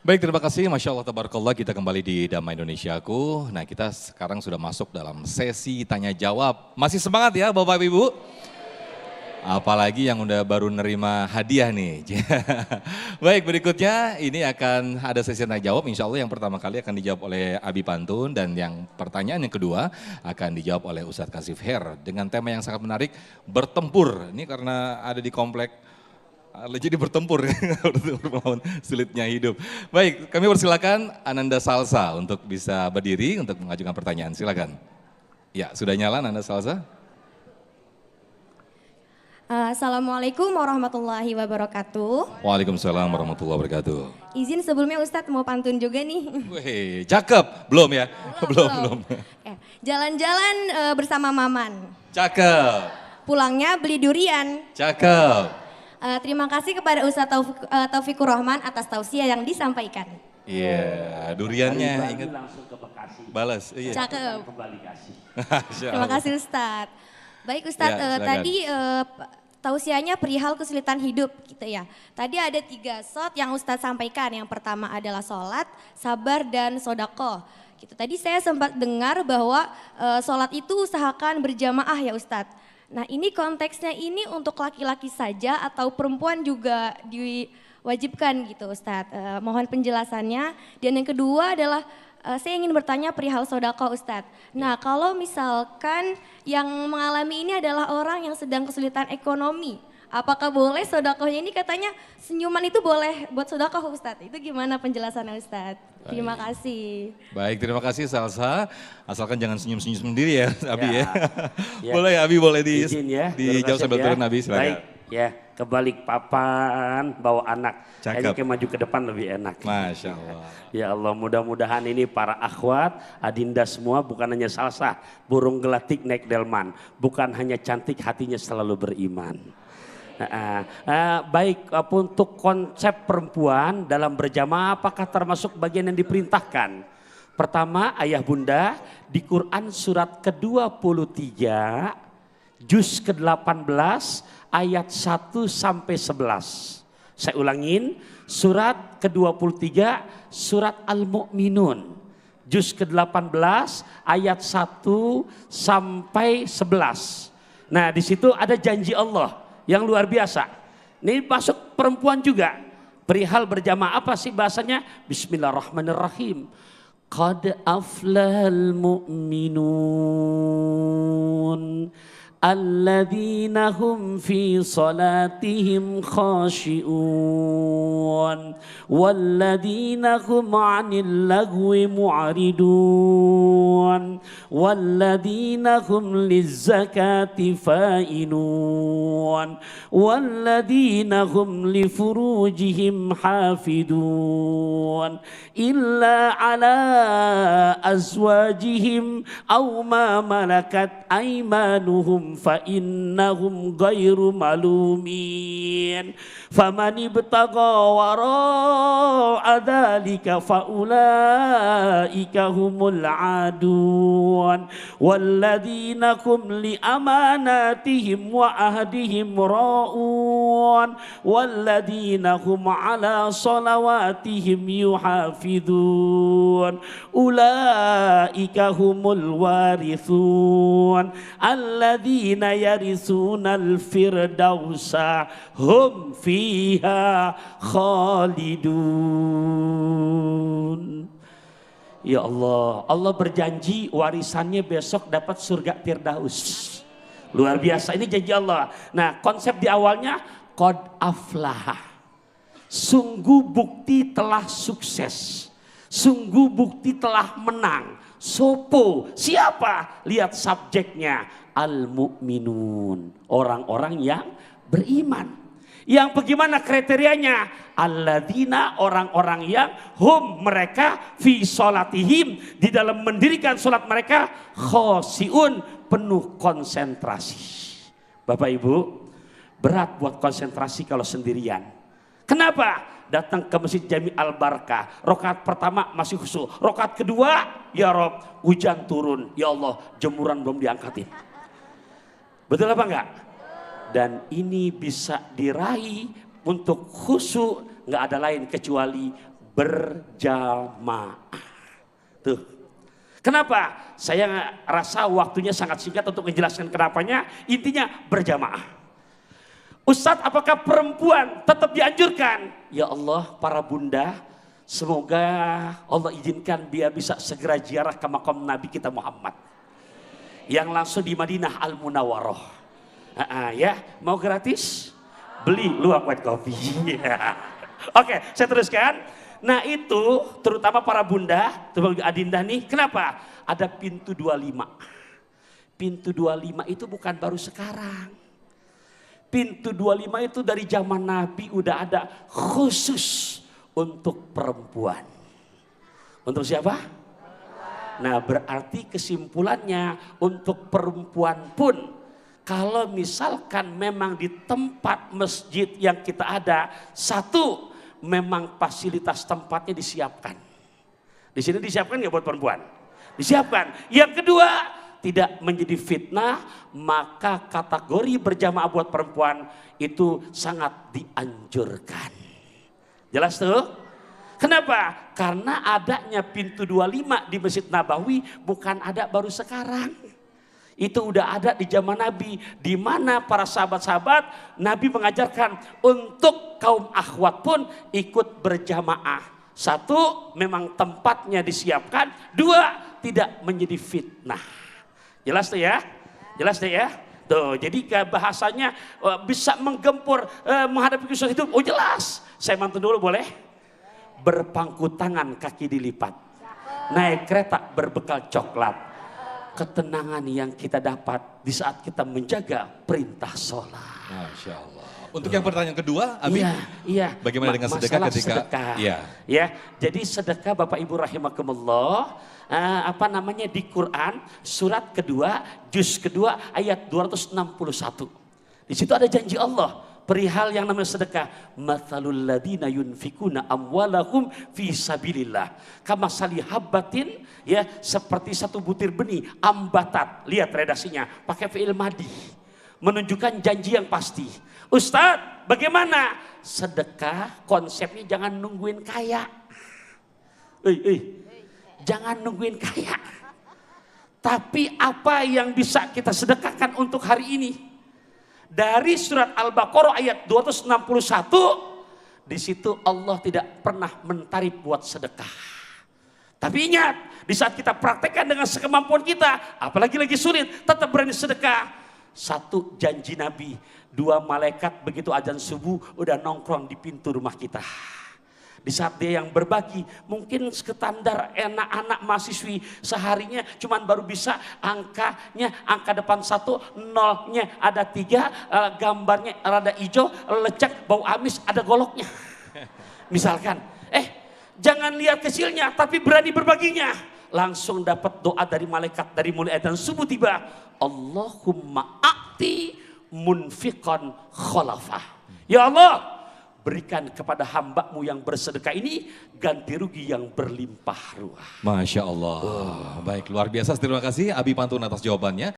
Baik, terima kasih. Masya Allah, tabarakallah, kita kembali di Damai Indonesiaku. Nah, kita sekarang sudah masuk dalam sesi tanya jawab. Masih semangat ya Bapak Ibu? Apalagi yang udah baru nerima hadiah nih. Baik, berikutnya ini akan ada sesi tanya jawab. Insya Allah yang pertama kali akan dijawab oleh Abi Pantun. Dan yang pertanyaan yang kedua akan dijawab oleh Ustadz Kasif Her. Dengan tema yang sangat menarik, bertempur. Ini karena ada di komplek, jadi bertempur melawan sulitnya hidup. Baik, kami persilakan Ananda Salsa untuk bisa berdiri untuk mengajukan pertanyaan. Silakan. Ya, sudah nyala Ananda Salsa? Assalamualaikum warahmatullahi wabarakatuh. Waalaikumsalam warahmatullahi wabarakatuh. Izin sebelumnya Ustadz mau pantun juga nih. Wih, cakep. Belum ya? Belum. Jalan-jalan bersama Maman. Cakep. Pulangnya beli durian. Cakep. Terima kasih kepada Ustadz Taufikur Rahman atas tausiah yang disampaikan. Iya, duriannya ingat. Langsung ke Bekasi. Balas. Iya. Cakep. Kembali kasih. Terima kasih Ustadz. Baik Ustadz, Ya, tadi tausiahnya perihal kesulitan hidup gitu ya. Tadi ada 3 shot yang Ustadz sampaikan. Yang pertama adalah sholat, sabar, dan sodako. Gitu. Tadi saya sempat dengar bahwa sholat itu usahakan berjamaah ya Ustadz. Nah ini konteksnya ini untuk laki-laki saja atau perempuan juga diwajibkan gitu Ustadz. Mohon penjelasannya. Dan yang kedua adalah saya ingin bertanya perihal sodako Ustadz. Nah kalau misalkan yang mengalami ini adalah orang yang sedang kesulitan ekonomi. Apakah boleh sodakohnya ini katanya senyuman itu boleh buat sodakoh Ustadz. Itu gimana penjelasannya Ustadz? Terima kasih. Baik, terima kasih Salsa. Asalkan jangan senyum-senyum sendiri ya Abi ya. Ya. Boleh ya Abi, boleh Izin ya, dijawab sambil turun Abi, silakan. Baik, ya kebalik papan bawa anak. Kayaknya Cakep. kayak maju ke depan lebih enak. Masya Allah. Ya Allah, mudah-mudahan ini para akhwat, adinda semua bukan hanya Salsa, burung gelatik naik delman. Bukan hanya cantik, hatinya selalu beriman. Baik, untuk konsep perempuan dalam berjamaah apakah termasuk bagian yang diperintahkan? Pertama, ayah bunda, di Quran surat ke-23, juz ke-18, ayat 1 sampai 11. Saya ulangin, surat ke-23, surat Al-Mu'minun, juz ke-18, ayat 1 sampai 11. Nah di situ ada janji Allah yang luar biasa. Ini masuk perempuan juga. Perihal berjamaah apa sih bahasanya? Bismillahirrahmanirrahim. Qad aflahal mu'minun alladzina hum fi salatihim khashi'un walladzina hum 'anil lagwi mu'ridun walladzina hum lizzakati fa'ilun walladzina hum li furujihim hafidun illa ala azwajihim aw ma malakat aymanuhum fa innahum ghairu malumin faman ibtagha wara'a dzalika fa ulaika humul adun walladzina hum li amanatihim wa ahdihim ra'un walladzina hum ala salawatihim yuhafidun ulaika humul warithun alladzina yarisunal firdausa hum fiha khalidun. Ya Allah, Allah berjanji warisannya besok dapat surga Firdaus. Luar biasa, ini janji Allah. Nah konsep di awalnya qad aflaha, sungguh bukti telah sukses, sungguh bukti telah menang. Sopo, siapa? Lihat subjeknya, al-mu'minun, orang-orang yang beriman. Yang bagaimana kriterianya? Alladzina, orang-orang yang hum, mereka fi sholatihim, di dalam mendirikan sholat mereka khosiun, penuh konsentrasi. Bapak Ibu, berat buat konsentrasi kalau sendirian. Kenapa? Datang ke Masjid Jami Al-Barkah, rakaat pertama masih khusyuk, rakaat kedua ya Rob hujan turun, ya Allah jemuran belum diangkatin. Betul apa enggak? Dan ini bisa diraih untuk khusyuk, nggak ada lain kecuali berjamaah. Tuh. Kenapa? Saya rasa waktunya sangat singkat untuk menjelaskan kenapanya. Intinya berjamaah. Ustadz, apakah perempuan tetap dianjurkan? Ya Allah, para bunda, semoga Allah izinkan biar bisa segera ziarah ke makam Nabi kita Muhammad yang langsung di Madinah Al-Munawwaroh. Ya, mau gratis? Beli luwak white coffee. Oke, saya teruskan. Nah itu terutama para bunda, terutama adinda nih, kenapa? Ada pintu 25. Pintu 25 itu bukan baru sekarang. Pintu 25 itu dari zaman Nabi udah ada khusus untuk perempuan. Untuk siapa? Nah berarti kesimpulannya untuk perempuan pun, kalau misalkan memang di tempat masjid yang kita ada, satu, memang fasilitas tempatnya disiapkan. Di sini disiapkan nggak buat perempuan? Disiapkan. Yang kedua, tidak menjadi fitnah, maka kategori berjamaah buat perempuan itu sangat dianjurkan. Jelas tuh? Kenapa? Karena adanya pintu 25 di Masjid Nabawi bukan ada baru sekarang. Itu udah ada di zaman Nabi, di mana para sahabat-sahabat Nabi mengajarkan untuk kaum akhwat pun ikut berjamaah. Satu, memang tempatnya disiapkan. Dua, tidak menjadi fitnah. Jelas tuh ya? Jelas tuh ya? Tuh, jadi bahasanya bisa menggempur menghadapi kesulitan hidup. Oh jelas. Saya mantun dulu boleh? Berpangku tangan, kaki dilipat. Naik kereta berbekal coklat. Ketenangan yang kita dapat di saat kita menjaga perintah sholat. Masya Allah. Untuk yang pertanyaan kedua, Abi, iya. Bagaimana dengan sedekah ketika? Sedekah. Iya. Ya, jadi sedekah Bapak Ibu rahimakumullah, di Quran surat kedua, juz kedua ayat 261. Di situ ada janji Allah perihal yang namanya sedekah. Matsalul ladzina yunfikuna amwalahum fi sabilillah kamasali habbatin, ya, seperti satu butir benih ambatat. Lihat redaksinya pakai fi'il madhi, menunjukkan janji yang pasti. Ustadz, bagaimana sedekah? Konsepnya jangan nungguin kaya. Jangan nungguin kaya. Tapi apa yang bisa kita sedekahkan untuk hari ini? Dari surat Al-Baqarah ayat 261, di situ Allah tidak pernah mentarif buat sedekah. Tapi ingat, di saat kita praktekkan dengan sekemampuan kita, apalagi lagi sulit, tetap berani sedekah. Satu, janji Nabi, 2 malaikat begitu azan subuh udah nongkrong di pintu rumah kita. Di saat dia yang berbagi, mungkin standar anak-anak mahasiswi seharinya cuman baru bisa angka depan 1, nolnya ada 3, gambarnya rada hijau, lecek, bau amis, ada goloknya. Misalkan, jangan lihat kecilnya tapi berani berbaginya. Langsung dapat doa dari malaikat dari mulai adzan subuh tiba. Allahumma a'ti munfiqan khalafah. Ya Allah, berikan kepada hamba-Mu yang bersedekah ini ganti rugi yang berlimpah ruah. Masya Allah. Baik, luar biasa. Terima kasih Abi Pantun atas jawabannya.